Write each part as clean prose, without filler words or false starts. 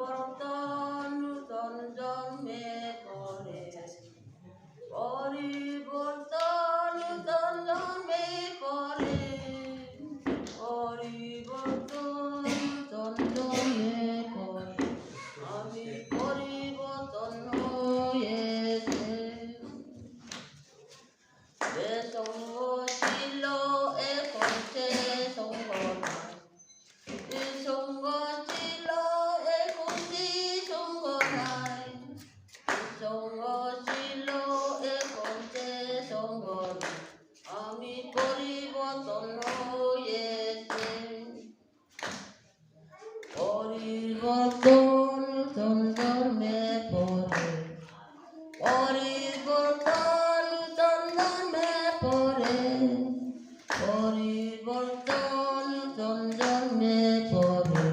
পরিবর্তন নূতন জন্মে পড়ে পরিবর্তন নূতন জন্মে পড়ে পরিবর্তন নূতন জন্মে পড়ে আমি পরিবর্তন হয়েছে যে সঙ্গ ছিল এখন সে সঙ্গ নাই যে সঙ্গ ছিল এখন সে সঙ্গ নাই সঙ্গ ছিল এখন সে সঙ্গ নাই আমি পরিবর্তন হয়েছে পরিবর্তন জন্মে পড়ে পরিবর্তন জন্মে পড়ে পরিবর্তন জন্মে পড়ে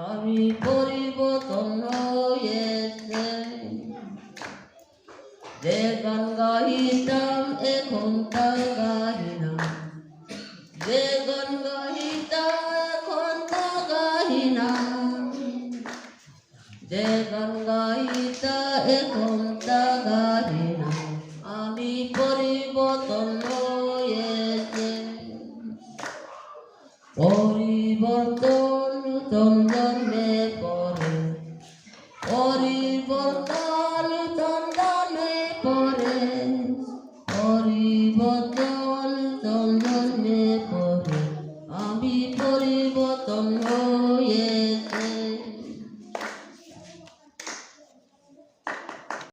আমি পরিবর্তন হয়েছে যে গান গাইতাম এখন তা গাই না যে গান গাইতাম এখন তা গাই না যে গান গাইতা এখন তা গাই না আমি পরিবর্তন হয়েছে পরিবর্তন জন্মে পড়ে পরিবর্তন জন্মে পড়ে পরিবর্তন